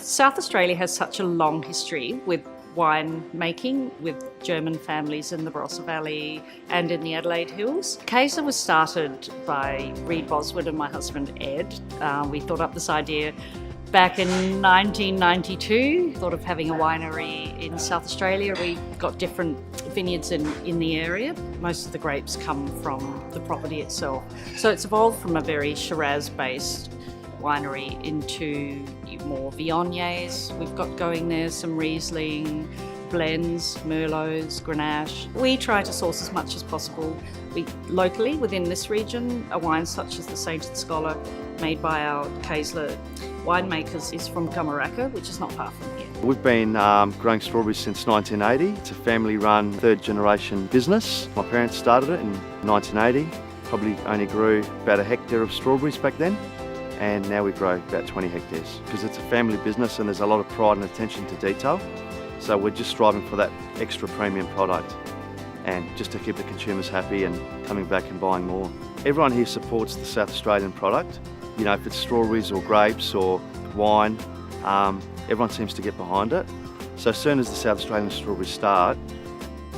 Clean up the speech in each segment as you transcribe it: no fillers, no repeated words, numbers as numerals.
South Australia has such a long history with wine making with German families in the Barossa Valley and in the Adelaide Hills. Kaesler was started by Reid Botsford and my husband Ed. We thought up this idea back in 1992, thought of having a winery in South Australia. We got different vineyards in the area. Most of the grapes come from the property itself. So it's evolved from a very Shiraz-based winery into more Viogniers. We've got going there some Riesling, blends, Merlots, Grenache. We try to source as much as possible. Locally within this region, a wine such as the Saint and Scholar, made by our Kaesler winemakers, is from Gamaraka, which is not far from here. We've been growing strawberries since 1980. It's a family-run, third-generation business. My parents started it in 1980. Probably only grew about a hectare of strawberries back then, and now we grow about 20 hectares. Because it's a family business and there's a lot of pride and attention to detail. So we're just striving for that extra premium product and just to keep the consumers happy and coming back and buying more. Everyone here supports the South Australian product. You know, if it's strawberries or grapes or wine, everyone seems to get behind it. So as soon as the South Australian strawberries start,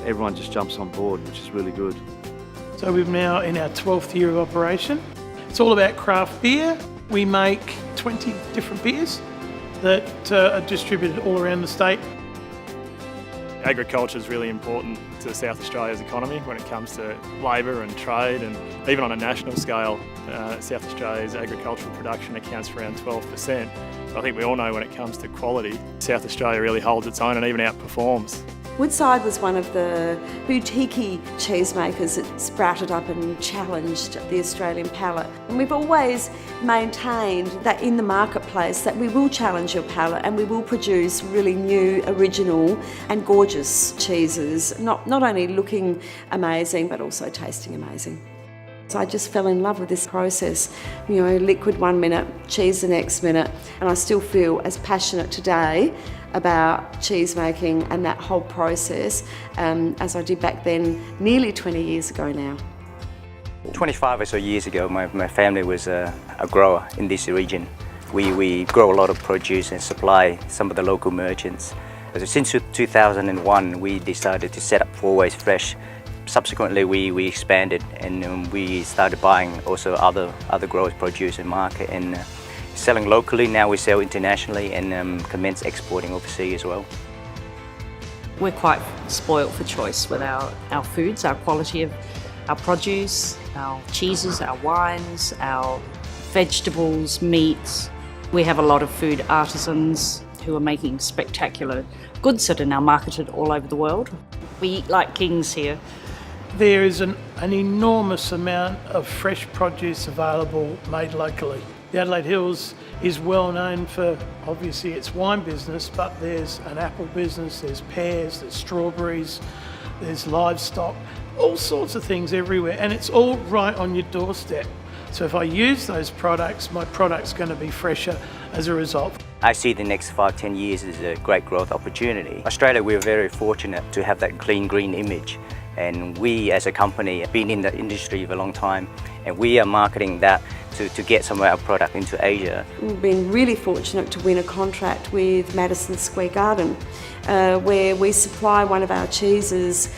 everyone just jumps on board, which is really good. So we're now in our 12th year of operation. It's all about craft beer. We make 20 different beers that are distributed all around the state. Agriculture is really important to South Australia's economy when it comes to labour and trade, and even on a national scale, South Australia's agricultural production accounts for around 12%. I think we all know when it comes to quality, South Australia really holds its own and even outperforms. Woodside was one of the boutique cheesemakers that sprouted up and challenged the Australian palate. And we've always maintained that in the marketplace that we will challenge your palate and we will produce really new, original and gorgeous cheeses, not only looking amazing but also tasting amazing. So I just fell in love with this process, you know, liquid 1 minute, cheese the next minute, and I still feel as passionate today about cheese making and that whole process as I did back then, nearly 20 years ago now. 25 or so years ago, my family was a grower in this region. We grow a lot of produce and supply some of the local merchants. Since 2001, we decided to set up Always Fresh. Subsequently, we expanded and we started buying also other growers' produce and market and selling locally. Now we sell internationally and commence exporting overseas as well. We're quite spoilt for choice with our foods, our quality of our produce, our cheeses, our wines, our vegetables, meats. We have a lot of food artisans who are making spectacular goods that are now marketed all over the world. We eat like kings here. There is an enormous amount of fresh produce available made locally. The Adelaide Hills is well known for, obviously, its wine business, but there's an apple business, there's pears, there's strawberries, there's livestock, all sorts of things everywhere, and it's all right on your doorstep. So if I use those products, my product's going to be fresher as a result. I see the next 5-10 years as a great growth opportunity. Australia, we're very fortunate to have that clean green image. And we as a company have been in the industry for a long time, and we are marketing that to get some of our product into Asia. We've been really fortunate to win a contract with Madison Square Garden where we supply one of our cheeses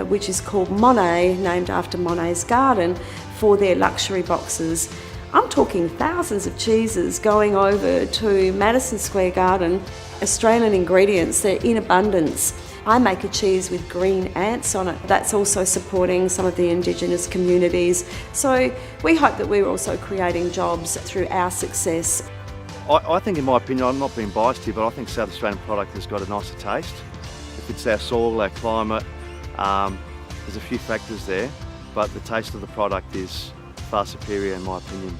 which is called Monet, named after Monet's garden, for their luxury boxes. I'm talking thousands of cheeses going over to Madison Square Garden. Australian ingredients, they're in abundance. I make a cheese with green ants on it. That's also supporting some of the Indigenous communities. So we hope that we're also creating jobs through our success. I think, in my opinion, I'm not being biased here, but I think South Australian product has got a nicer taste. If it's our soil, our climate, there's a few factors there, but the taste of the product is far superior in my opinion.